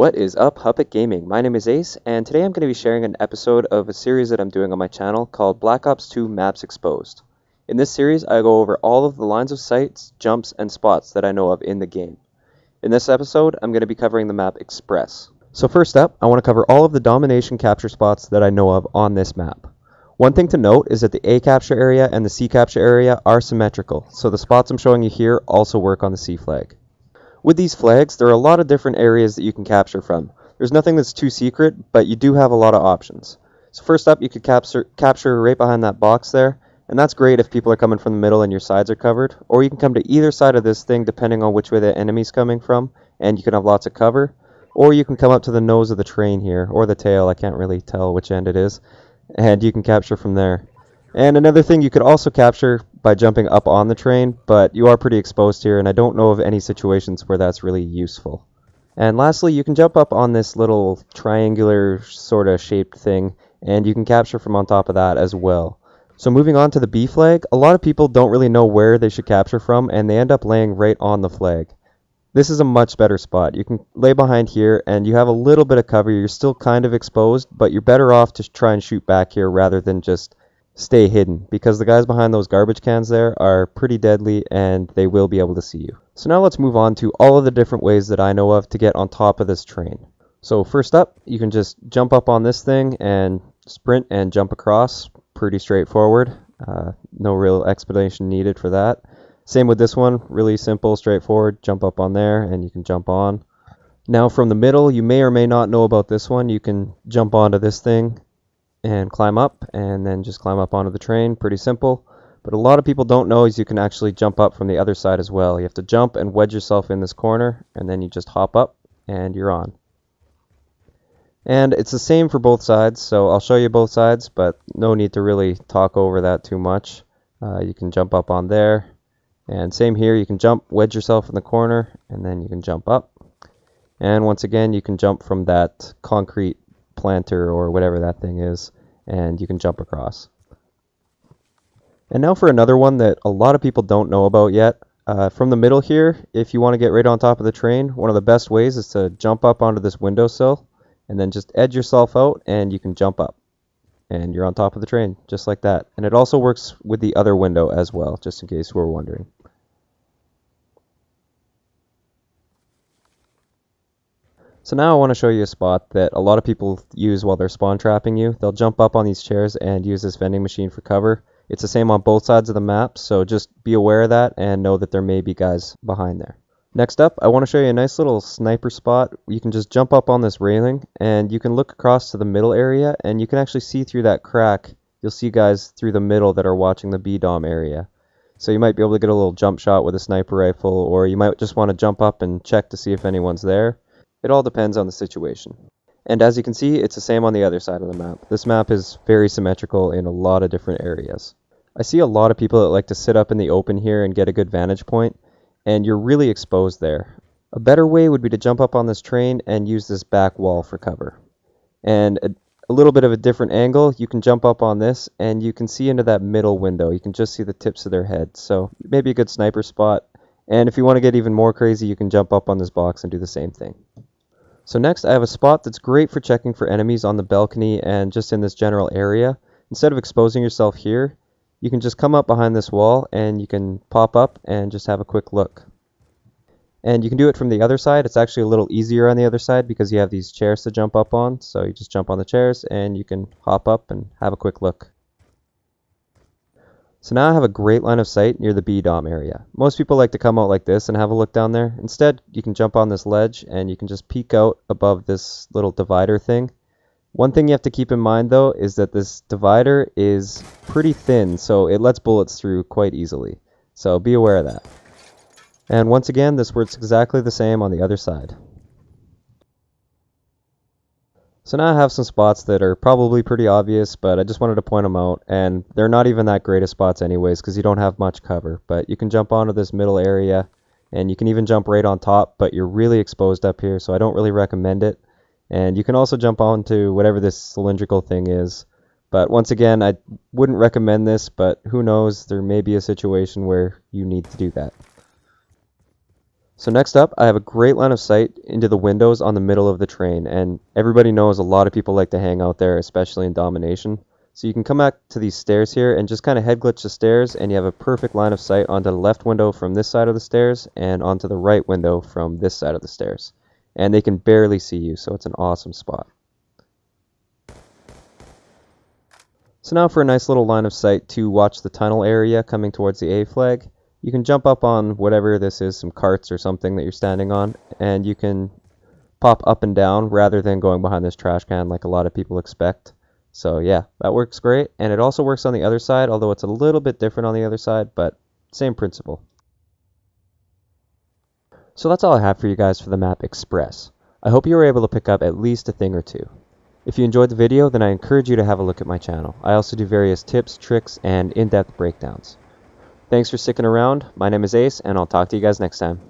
What is up, HupitGaming? My name is Ace, and today I'm going to be sharing an episode of a series that I'm doing on my channel called Black Ops 2 Maps Exposed. In this series, I go over all of the lines of sight, jumps, and spots that I know of in the game. In this episode, I'm going to be covering the map Express. So first up, I want to cover all of the domination capture spots that I know of on this map. One thing to note is that the A capture area and the C capture area are symmetrical, so the spots I'm showing you here also work on the C flag. With these flags, there are a lot of different areas that you can capture from. There's nothing that's too secret, but you do have a lot of options. So first up, you could capture right behind that box there, and that's great if people are coming from the middle and your sides are covered. Or you can come to either side of this thing depending on which way the enemy's coming from, and you can have lots of cover. Or you can come up to the nose of the train here, or the tail, I can't really tell which end it is, and you can capture from there. And another thing, you could also capture by jumping up on the train, but you are pretty exposed here, and I don't know of any situations where that's really useful. And lastly, you can jump up on this little triangular sort of shaped thing, and you can capture from on top of that as well. So moving on to the B flag, a lot of people don't really know where they should capture from, and they end up laying right on the flag. This is a much better spot. You can lay behind here, and you have a little bit of cover. You're still kind of exposed, but you're better off to try and shoot back here rather than just stay hidden, because the guys behind those garbage cans there are pretty deadly and they will be able to see you. So now let's move on to all of the different ways that I know of to get on top of this train. So first up, you can just jump up on this thing and sprint and jump across. Pretty straightforward. No real explanation needed for that. Same with this one, really simple, straightforward. Jump up on there and you can jump on. Now from the middle, you may or may not know about this one. You can jump onto this thing and climb up, and then just climb up onto the train. Pretty simple. But a lot of people don't know is you can actually jump up from the other side as well. You have to jump and wedge yourself in this corner, and then you just hop up and you're on. And it's the same for both sides, so I'll show you both sides, but no need to really talk over that too much. You can jump up on there, and same here, you can jump, wedge yourself in the corner, and then you can jump up. And once again, you can jump from that concrete planter or whatever that thing is, and you can jump across. And now for another one that a lot of people don't know about yet. From the middle here, if you want to get right on top of the train, one of the best ways is to jump up onto this windowsill and then just edge yourself out and you can jump up and you're on top of the train just like that. And it also works with the other window as well, just in case you were wondering. So now I want to show you a spot that a lot of people use while they're spawn trapping you. They'll jump up on these chairs and use this vending machine for cover. It's the same on both sides of the map, so just be aware of that and know that there may be guys behind there. Next up, I want to show you a nice little sniper spot. You can just jump up on this railing and you can look across to the middle area and you can actually see through that crack. You'll see guys through the middle that are watching the B-Dom area. So you might be able to get a little jump shot with a sniper rifle, or you might just want to jump up and check to see if anyone's there. It all depends on the situation. And as you can see, it's the same on the other side of the map. This map is very symmetrical in a lot of different areas. I see a lot of people that like to sit up in the open here and get a good vantage point, and you're really exposed there. A better way would be to jump up on this train and use this back wall for cover. And a little bit of a different angle, you can jump up on this and you can see into that middle window. You can just see the tips of their heads. So maybe a good sniper spot. And if you want to get even more crazy, you can jump up on this box and do the same thing. So next, I have a spot that's great for checking for enemies on the balcony and just in this general area. Instead of exposing yourself here, you can just come up behind this wall and you can pop up and just have a quick look. And you can do it from the other side. It's actually a little easier on the other side because you have these chairs to jump up on. So you just jump on the chairs and you can hop up and have a quick look. So now I have a great line of sight near the B-Dom area. Most people like to come out like this and have a look down there. Instead, you can jump on this ledge and you can just peek out above this little divider thing. One thing you have to keep in mind though is that this divider is pretty thin, so it lets bullets through quite easily. So be aware of that. And once again, this works exactly the same on the other side. So now I have some spots that are probably pretty obvious, but I just wanted to point them out, and they're not even that great of spots anyways because you don't have much cover. But you can jump onto this middle area, and you can even jump right on top, but you're really exposed up here, so I don't really recommend it. And you can also jump onto whatever this cylindrical thing is. But once again, I wouldn't recommend this, but who knows, there may be a situation where you need to do that. So next up, I have a great line of sight into the windows on the middle of the train, and everybody knows a lot of people like to hang out there, especially in Domination. So you can come back to these stairs here and just kind of head glitch the stairs, and you have a perfect line of sight onto the left window from this side of the stairs and onto the right window from this side of the stairs. And they can barely see you, so it's an awesome spot. So now for a nice little line of sight to watch the tunnel area coming towards the A flag. You can jump up on whatever this is, some carts or something that you're standing on, and you can pop up and down rather than going behind this trash can like a lot of people expect. So yeah, that works great, and it also works on the other side, although it's a little bit different on the other side, but same principle. So that's all I have for you guys for the map Express. I hope you were able to pick up at least a thing or two. If you enjoyed the video, then I encourage you to have a look at my channel. I also do various tips, tricks, and in-depth breakdowns. Thanks for sticking around. My name is Ace, and I'll talk to you guys next time.